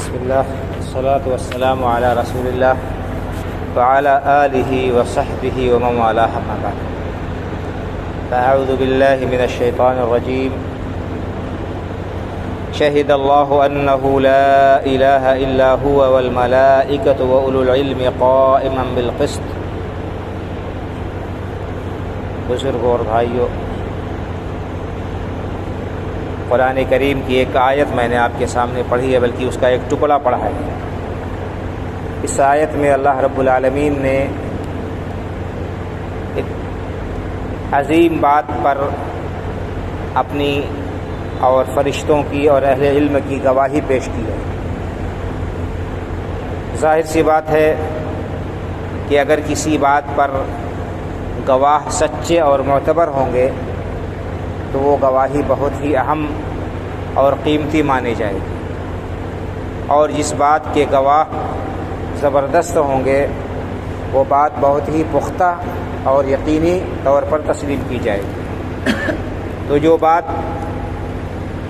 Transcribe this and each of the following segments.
بسم اللہ والصلاة والسلام علی رسول اللہ وعلی آلہ وصحبہ ومن والاه اما بعد فاعوذ باللہ من الشیطان الرجیم شہد اللہ انہ لا الہ الا هو والملائکۃ واولو العلم قائما بالقسط۔ بزرگوں اور بھائیوں، قرآن کریم کی ایک آیت میں نے آپ کے سامنے پڑھی ہے، بلکہ اس کا ایک ٹکڑا پڑھا ہے۔ اس آیت میں اللہ رب العالمین نے ایک عظیم بات پر اپنی اور فرشتوں کی اور اہل علم کی گواہی پیش کی ہے۔ ظاہر سی بات ہے کہ اگر کسی بات پر گواہ سچے اور معتبر ہوں گے تو وہ گواہی بہت ہی اہم اور قیمتی مانی جائے گی، اور جس بات کے گواہ زبردست ہوں گے وہ بات بہت ہی پختہ اور یقینی طور پر تسلیم کی جائے گی۔ تو جو بات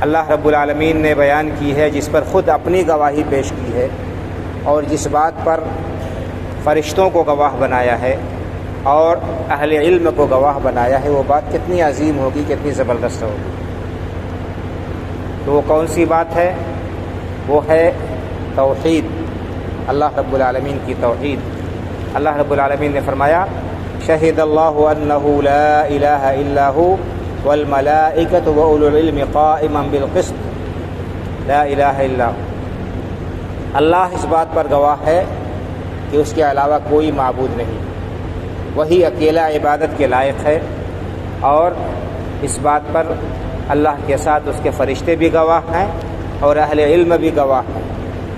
اللہ رب العالمین نے بیان کی ہے، جس پر خود اپنی گواہی پیش کی ہے، اور جس بات پر فرشتوں کو گواہ بنایا ہے اور اہل علم کو گواہ بنایا ہے، وہ بات کتنی عظیم ہوگی، کتنی زبردست ہوگی۔ تو وہ کون سی بات ہے؟ وہ ہے توحید، اللہ رب العالمین کی توحید۔ اللہ رب العالمین نے فرمایا شہد اللہ انہ لا الہ الا ہو والملائکۃ واولو العلم قائما بالقسط لا الہ الا ہو۔ اللہ اس بات پر گواہ ہے کہ اس کے علاوہ کوئی معبود نہیں، وہی اکیلا عبادت کے لائق ہے، اور اس بات پر اللہ کے ساتھ اس کے فرشتے بھی گواہ ہیں اور اہل علم بھی گواہ ہیں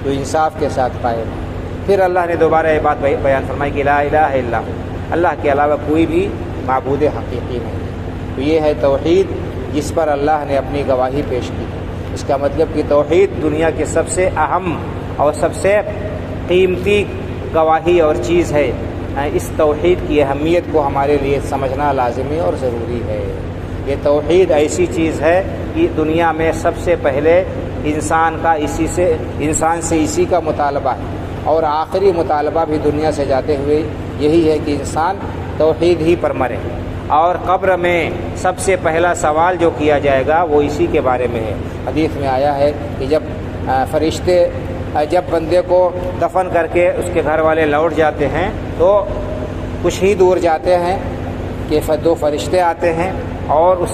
جو انصاف کے ساتھ قائم ہیں۔ پھر اللہ نے دوبارہ یہ بات بیان فرمائی کہ لا الہ الا ہو، اللہ کے علاوہ کوئی بھی معبود حقیقی نہیں۔ تو یہ ہے توحید جس پر اللہ نے اپنی گواہی پیش کی۔ اس کا مطلب کہ توحید دنیا کے سب سے اہم اور سب سے قیمتی گواہی اور چیز ہے۔ اس توحید کی اہمیت کو ہمارے لیے سمجھنا لازمی اور ضروری ہے۔ یہ توحید ایسی چیز ہے کہ دنیا میں سب سے پہلے انسان سے اسی کا مطالبہ ہے، اور آخری مطالبہ بھی دنیا سے جاتے ہوئے یہی ہے کہ انسان توحید ہی پر مرے، اور قبر میں سب سے پہلا سوال جو کیا جائے گا وہ اسی کے بارے میں ہے۔ حدیث میں آیا ہے کہ جب فرشتے جب بندے کو دفن کر کے اس کے گھر والے لوٹ جاتے ہیں تو کچھ ہی دور جاتے ہیں کہ دو فرشتے آتے ہیں اور اس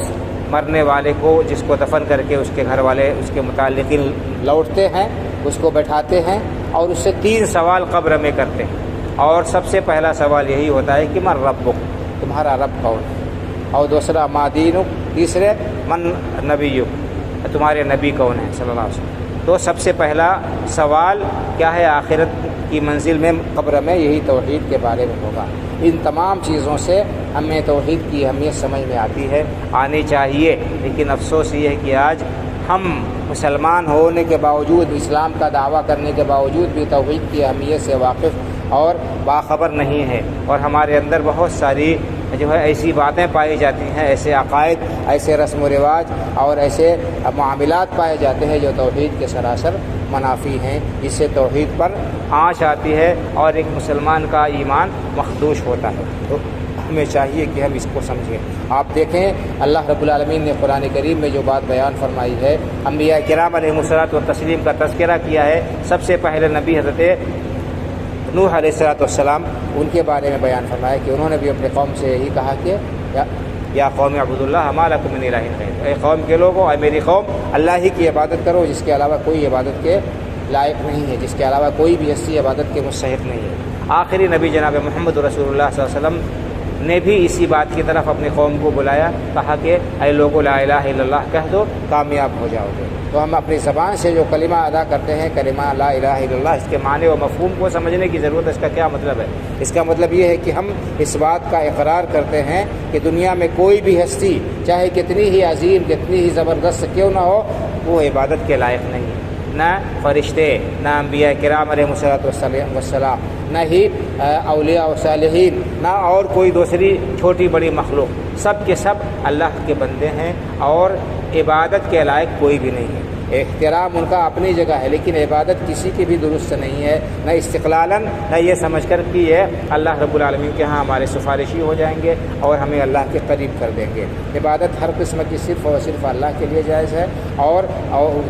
مرنے والے کو، جس کو دفن کر کے اس کے گھر والے اس کے متعلقین لوٹتے ہیں، اس کو بٹھاتے ہیں اور اس سے 3 سوال قبر میں کرتے ہیں۔ اور سب سے پہلا سوال یہی ہوتا ہے کہ من ربک، تمہارا رب کون ہے، اور دوسرا ما دینک، تیسرے من نبیک، تمہارے نبی کون ہیں صلی اللہ علیہ وسلم۔ تو سب سے پہلا سوال کیا ہے؟ آخرت کی منزل میں، قبر میں، یہی توحید کے بارے میں ہوگا۔ ان تمام چیزوں سے ہمیں توحید کی اہمیت سمجھ میں آتی ہے، آنی چاہیے، لیکن افسوس یہ ہے کہ آج ہم مسلمان ہونے کے باوجود، اسلام کا دعویٰ کرنے کے باوجود بھی توحید کی اہمیت سے واقف اور باخبر نہیں ہے، اور ہمارے اندر بہت ساری جو ہے ایسی باتیں پائی جاتی ہیں، ایسے عقائد، ایسے رسم و رواج اور ایسے معاملات پائے جاتے ہیں جو توحید کے سراسر منافی ہیں، جس سے توحید پر آنچ آتی ہے اور ایک مسلمان کا ایمان مخدوش ہوتا ہے۔ تو ہمیں چاہیے کہ ہم اس کو سمجھیں۔ آپ دیکھیں اللہ رب العالمین نے قرآن کریم میں جو بات بیان فرمائی ہے، انبیاء کرام علیہ الصلوۃ والتسلیم کا تذکرہ کیا ہے۔ سب سے پہلے نبی حضرت نوح علیہ السلام، ان کے بارے میں بیان فرمایا کہ انہوں نے بھی اپنے قوم سے یہی کہا کہ یا قوم اعبدوا اللہ ما لکم من الہ غیرہ، اے قوم کے لوگوں، اے میری قوم، اللہ ہی کی عبادت کرو جس کے علاوہ کوئی عبادت کے لائق نہیں ہے، جس کے علاوہ کوئی بھی ہستی عبادت کے مستحق نہیں ہے۔ آخری نبی جناب محمد رسول اللہ صلی اللہ علیہ وسلم نے بھی اسی بات کی طرف اپنی قوم کو بلایا، کہا کہ اے لوگو لا الہ الا اللہ کہہ دو، کامیاب ہو جاؤ گے۔ تو ہم اپنی زبان سے جو کلمہ ادا کرتے ہیں، کلمہ لا الہ الا اللہ، اس کے معنی و مفہوم کو سمجھنے کی ضرورت ہے۔ اس کا کیا مطلب ہے؟ اس کا مطلب یہ ہے کہ ہم اس بات کا اقرار کرتے ہیں کہ دنیا میں کوئی بھی ہستی، چاہے کتنی ہی عظیم، کتنی ہی زبردست کیوں نہ ہو، وہ عبادت کے لائق نہیں ہے۔ نہ فرشتے، نہ انبیاء کرام علیہ السلام، نہ ہی اولیاء و صالحین، نہ اور کوئی دوسری چھوٹی بڑی مخلوق، سب کے سب اللہ کے بندے ہیں اور عبادت کے لائق کوئی بھی نہیں ہے۔ احترام ان کا اپنی جگہ ہے، لیکن عبادت کسی کی بھی درست نہیں ہے، نہ استقلالاً، نہ یہ سمجھ کر کہ یہ اللہ رب العالمین کے ہاں ہمارے سفارشی ہو جائیں گے اور ہمیں اللہ کے قریب کر دیں گے۔ عبادت ہر قسم کی صرف اور صرف اللہ کے لیے جائز ہے اور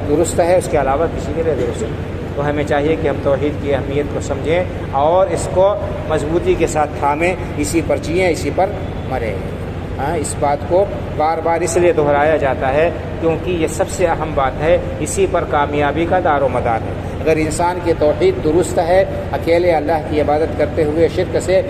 درست ہے، اس کے علاوہ کسی کے لیے درست نہیں۔ تو ہمیں چاہیے کہ ہم توحید کی اہمیت کو سمجھیں اور اس کو مضبوطی کے ساتھ تھامیں، اسی پر جئیں، اسی پر مریں۔ اس بات کو بار بار اس لیے دہرایا جاتا ہے کیونکہ یہ سب سے اہم بات ہے، اسی پر کامیابی کا دار و مدار ہے۔ اگر انسان کی توحید درست ہے، اکیلے اللہ کی عبادت کرتے ہوئے شرک سے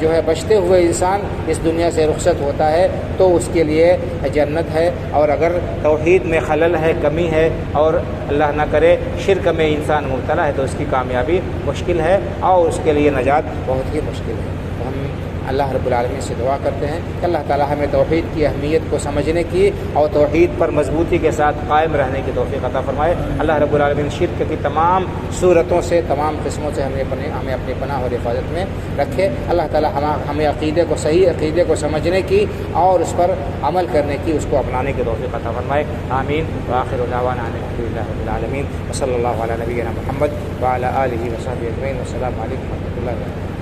جو ہے بچتے ہوئے انسان اس دنیا سے رخصت ہوتا ہے تو اس کے لیے جنت ہے، اور اگر توحید میں خلل ہے، کمی ہے، اور اللہ نہ کرے شرک میں انسان مبتلا ہے تو اس کی کامیابی مشکل ہے اور اس کے لیے نجات بہت ہی مشکل ہے۔ تو ہم اللہ رب العالمین سے دعا کرتے ہیں کہ اللہ تعالی ہمیں توحید کی اہمیت کو سمجھنے کی اور توحید پر مضبوطی کے ساتھ قائم رہنے کی توفیق عطا فرمائے۔ اللہ رب العالمین شرک کی تمام صورتوں سے، تمام قسموں سے ہمیں اپنی پناہ اور حفاظت میں رکھے۔ اللہ تعالی ہمیں عقیدے کو، صحیح عقیدے کو سمجھنے کی اور اس پر عمل کرنے کی، اس کو اپنانے کی توفیق عطا فرمائے۔ آمین۔ وآخر دعوانا ان الحمد للہ رب العالمین، وصلی اللہ علی نبینا محمد وعلی آلہ وصحبہ اجمعین، والسلام علیکم ورحمۃ اللہ وبرکاتہ۔